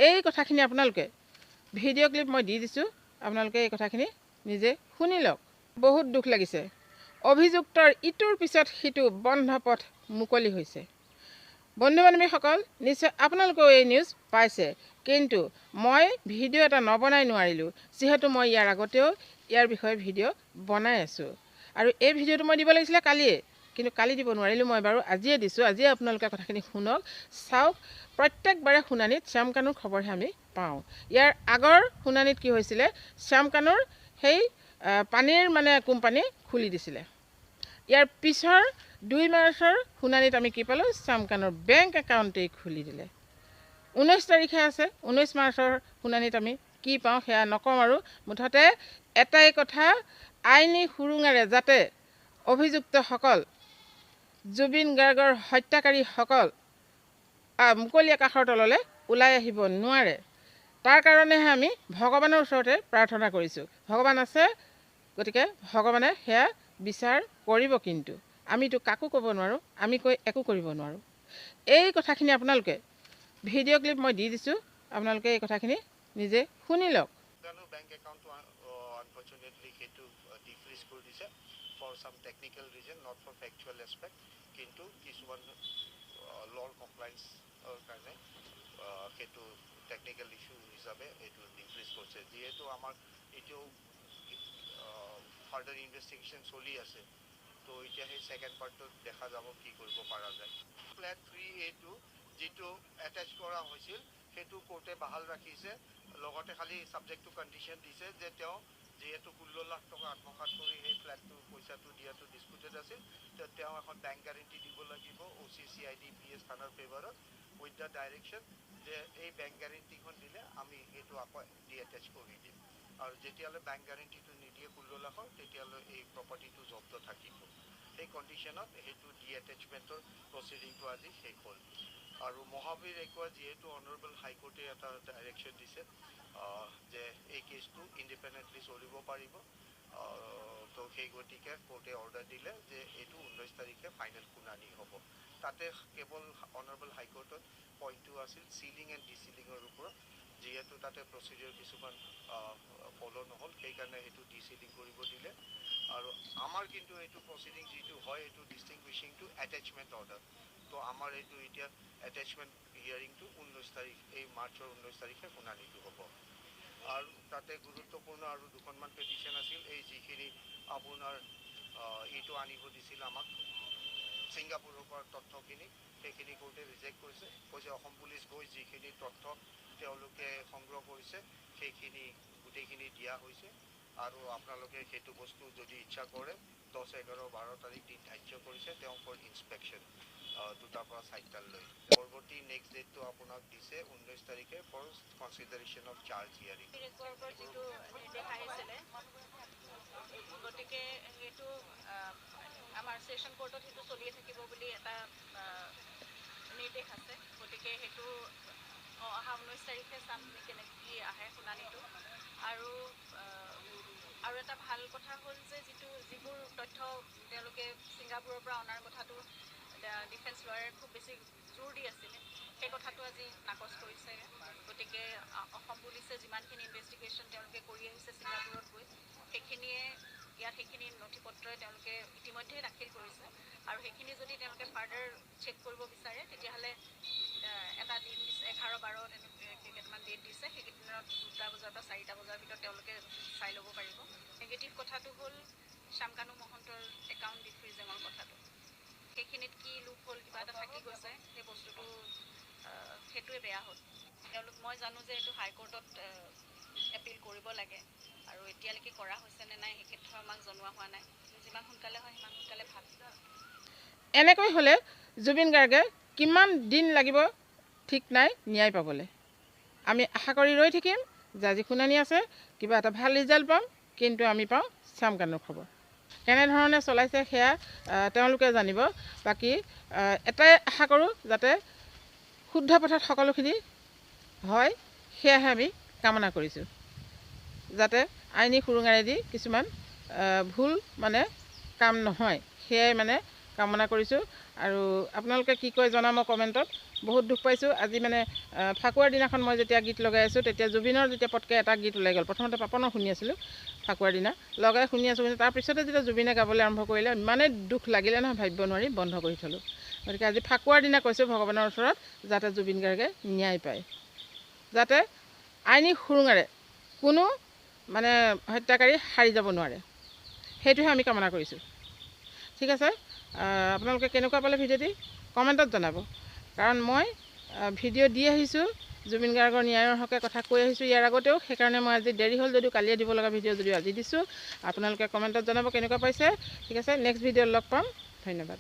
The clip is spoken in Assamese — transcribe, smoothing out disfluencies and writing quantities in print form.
এই কথাখিনি আপোনালোকে ভিডিঅ' ক্লিপ মই দি দিছোঁ, আপোনালোকে এই কথাখিনি নিজে শুনি লওক। বহুত দুখ লাগিছে, অভিযুক্তৰ ইটোৰ পিছত সিটো বন্ধ পথ মুকলি হৈছে। বন্ধু বান্ধৱীসকল, নিশ্চয় আপোনালোকেও এই নিউজ পাইছে, কিন্তু মই ভিডিঅ' এটা নবনাই নোৱাৰিলোঁ, যিহেতু মই ইয়াৰ আগতেও ইয়াৰ বিষয়ে ভিডিঅ' বনাই আছোঁ। আৰু এই ভিডিঅ'টো মই দিব লাগিছিলে কালিয়ে, কিন্তু কালি দিব নোৱাৰিলোঁ, মই বাৰু আজিয়ে দিছোঁ। আজিয়ে আপোনালোকে কথাখিনি শুনক, চাওক। প্ৰত্যেকবাৰে শুনানিত শ্যাম কানুৰ খবৰহে আমি পাওঁ। ইয়াৰ আগৰ শুনানিত কি হৈছিলে, শ্যাম কানুৰ সেই পানীৰ কোম্পানী খুলি দিছিলে। ইয়াৰ পিছৰ 2 মাৰ্চৰ শুনানিত আমি কি পালোঁ, শ্যাম কানুৰ বেংক একাউণ্টেই খুলি দিলে। 19 তাৰিখে আছে, 19 মাৰ্চৰ শুনানিত আমি কি পাওঁ সেয়া নকওঁ। আৰু মুঠতে এটাই কথা, আইনী সুৰুঙাৰে যাতে অভিযুক্তসকল, জুবিন গাৰ্গৰ হত্যাকাৰীসকল মুকলি আকাশৰ তললৈ ওলাই আহিব নোৱাৰে, তাৰ কাৰণেহে আমি ভগৱানৰ ওচৰতে প্ৰাৰ্থনা কৰিছোঁ। ভগৱান আছে, গতিকে ভগৱানে সেয়া বিচাৰ কৰিব। কিন্তু আমিতো কাকো ক'ব নোৱাৰোঁ, আমি কৈ একো কৰিব নোৱাৰোঁ। এই কথাখিনি আপোনালোকে ভিডিঅ' ক্লিপ মই দি দিছোঁ, আপোনালোকে এই কথাখিনি নিজে শুনি লওক। বেংক একাউণ্টটো আনফৰ্চুনেটলি সেইটো ডিফ্ৰিজ কৰি দিছে for some technical reason, not for factual aspect. কিন্তু কিছুমান ল'ৰ কমপ্লায়েন্সৰ কাৰণে সেইটো টেকনিকেল ইছ্যু হিচাপে এইটো ডিফ্ৰিজ কৰিছে। যিহেতু আমাৰ এতিয়াও ফাৰ্ডাৰ ইনভেষ্টিগেশ্যন চলি আছে, তো এতিয়া সেই ছেকেণ্ড পাৰ্টটোত দেখা যাব কি কৰিব পৰা যায়। ফ্লেট 3A2 যিটো এটেচ কৰা হৈছিল সেইটো কোৰ্টে বাহাল ৰাখিছে। লগতে খালি ছাবজেক্টটো কণ্ডিশ্যন দিছে যে তেওঁ যিহেতু 16 লাখ টকা আত্মসাৎ কৰি সেই ফ্লেটটোৰ পইচাটো দিয়াটো ডিছপুটেড আছিল, তেওঁ এখন বেংক গ্যাৰেণ্টি দিব লাগিব OCCIDPS থানাৰ ফেভাৰত উইথ দ্য ডাইৰেকশ্যন যে এই বেংক গ্যাৰেণ্টিখন দিলে আমি এইটো আকৌ ডিএটেচ কৰি দিম। আৰু যেতিয়ালৈ বেংক গ্যাৰেণ্টিটো নিদিয়ে 16 লাখৰ, তেতিয়ালৈ এই প্ৰপাৰ্টিটো জব্দ থাকিব। সেই কণ্ডিশ্যনত সেইটো ডিএটেচমেণ্টৰ প্ৰচিডিংটো আজি শেষ হ'ল। আৰু মহাবীৰ একোৱা যিহেতু অনাৰেবল হাইকোৰ্টে এটা ডাইৰেকশ্যন দিছে যে এই কেছটো ইণ্ডিপেণ্ডেণ্টলি চলিব পাৰিব, তো সেই গতিকে কোৰ্টে অৰ্ডাৰ দিলে যে এইটো 19 তাৰিখে ফাইনেল শুনানি হ'ব। তাতে কেৱল অনাৰেবল হাইকোৰ্টত পইণ্টটো আছিল চিলিং এণ্ড ডিচিলিঙৰ ওপৰত, যিহেতু তাতে প্ৰচিডিউৰ কিছুমান ফ'ল' নহ'ল, সেইকাৰণে সেইটো ডিচিলিং কৰিব দিলে। আৰু আমাৰ কিন্তু এইটো প্ৰচিডিং যিটো হয় এইটো ডিষ্টিংগুইচিং টু এটেচমেণ্ট অৰ্ডাৰ। তো আমাৰ এইটো এতিয়া এটেচমেণ্ট হিয়াৰিংটো 19 তাৰিখ, এই মাৰ্চৰ 19 তাৰিখে শুনানিটো হ'ব। আৰু তাতে গুৰুত্বপূৰ্ণ আৰু দুখনমান পেটিশ্যন আছিল, এই যিখিনি আপোনাৰ এইটো আনিব দিছিল আমাক ছিংগাপুৰৰ পৰা তথ্যখিনি, সেইখিনি কোৰ্টে ৰিজেক্ট কৰিছে। কৈছে অসম পুলিচ গৈ যিখিনি তথ্য তেওঁলোকে সংগ্ৰহ কৰিছে সেইখিনি গোটেইখিনি দিয়া হৈছে, আৰু আপোনালোকে সেইটো বস্তু যদি ইচ্ছা কৰে 10, 11, 12 তাৰিখ দিন ধাৰ্য কৰিছে তেওঁ ফৰ ইনস্পেকশ্যন 2টাৰ পৰা 4টালৈ। পৰৱৰ্তী নেক্সট ডেটটো আপোনাক দিছে 19 তাৰিখে for consideration of charge hearing. যিটো নিৰ্দেশ আহিছিলে, গতিকে সেইটো আমাৰ ছেশ্যন কোৰ্টত সেইটো চলিয়ে থাকিব বুলি এটা নিৰ্দেশ আছে। গতিকে সেইটো অহা 19 তাৰিখে চাম কেনেকৈ কি আহে শুনানিটো। আৰু এটা ভাল কথা হ'ল যে যিবোৰ তথ্য তেওঁলোকে ছিংগাপুৰৰ পৰা অনাৰ কথাটো ডিফেন্স লয়াৰে খুব বেছি জোৰ দি আছিলে, সেই কথাটো আজি নাকচ কৰিছে। গতিকে অসম পুলিচে যিমানখিনি ইনভেষ্টিগেশ্যন তেওঁলোকে কৰি আহিছে ছিংগাপুৰত গৈ, সেইখিনি নথি পত্ৰই তেওঁলোকে ইতিমধ্যে দাখিল কৰিছে। আৰু সেইখিনি যদি তেওঁলোকে ফাৰ্ডাৰ চেক কৰিব বিচাৰে, তেতিয়াহ'লে এটা দিন দিছে 11, 12 তেনেকৈ কেইটামান ডেট দিছে, সেইকেইদিনত 2টা বজাৰ পৰা 4টা বজাৰ ভিতৰত তেওঁলোকে চাই ল'ব পাৰিব। নেগেটিভ কথাটো হ'ল শ্যাম কানু মহন্তৰ একাউণ্ট ডিফ্ৰিজিঙৰ কথাটো। সেইখিনিত কি লোপ হ'ল, কিবা এটা থাকি গৈছে, সেই বস্তুটো সেইটোৱে বেয়া হ'ল। মই জানো যে এইটো হাইকোৰ্টত এপিল কৰিব লাগে, আৰু এতিয়ালৈকে কৰা হৈছে নে নাই সেই ক্ষেত্ৰত আমাক জনোৱা হোৱা নাই। যিমান সোনকালে হয় সিমান সোনকালে ভাল। এনেকৈ হ'লে জুবিন গাৰ্গে কিমান দিন লাগিব ঠিক নাই ন্যায় পাবলৈ। আমি আশা কৰি ৰৈ থাকিম যে আজি শুনানি আছে, কিবা এটা ভাল ৰিজাল্ট পাম, কিন্তু আমি পাওঁ শ্যাম কানুৰ খবৰ। কেনেধৰণে চলাইছে সেয়া তেওঁলোকে জানিব। বাকী এটাই আশা কৰোঁ যাতে শুদ্ধ পথত সকলোখিনি হয়, সেয়াহে আমি কামনা কৰিছোঁ। যাতে আইনী সুৰুঙাৰেদি কিছুমান ভুল কাম নহয়, সেয়াই কামনা কৰিছোঁ। আৰু আপোনালোকে কি কয় জনাব কমেণ্টত। বহুত দুখ পাইছোঁ। আজি মানে ফাকুৱাৰ দিনাখন মই যেতিয়া গীত লগাই আছোঁ, তেতিয়া জুবিনৰ যেতিয়া পটকৈ এটা গীত ওলাই গ'ল। প্ৰথমতে পাপনৰ শুনি আছিলোঁ ফাকুৱাৰ দিনা, লগাই শুনি আছোঁ, কিন্তু তাৰপিছতে যেতিয়া জুবিনে গাবলৈ আৰম্ভ কৰিলে, ইমানেই দুখ লাগিলে নহয়, ভাবিব নোৱাৰি, বন্ধ কৰি থ'লোঁ। গতিকে আজি ফাকুৱাৰ দিনা কৈছোঁ ভগৱানৰ ওচৰত, যাতে জুবিন গাৰ্গে ন্যায় পায়, যাতে আইনী সুৰুঙেৰে কোনো মানে হত্যাকাৰী সাৰি যাব নোৱাৰে, সেইটোহে আমি কামনা কৰিছোঁ। ঠিক আছে, আপোনালোকে কেনেকুৱা পালে ভিডিঅ'টি কমেণ্টত জনাব। কাৰণ মই ভিডিঅ' দি আহিছোঁ, জুবিন গাৰ্গৰ ন্যায়ৰ হকে কথা কৈ আহিছোঁ ইয়াৰ আগতেও, সেইকাৰণে মই আজি দেৰি হ'ল যদিও কালিয়ে দিব লগা ভিডিঅ' যদিও আজি দিছোঁ। আপোনালোকে কমেণ্টত জনাব কেনেকুৱা পাইছে। ঠিক আছে, নেক্সট ভিডিঅ'ত লগ পাম। ধন্যবাদ।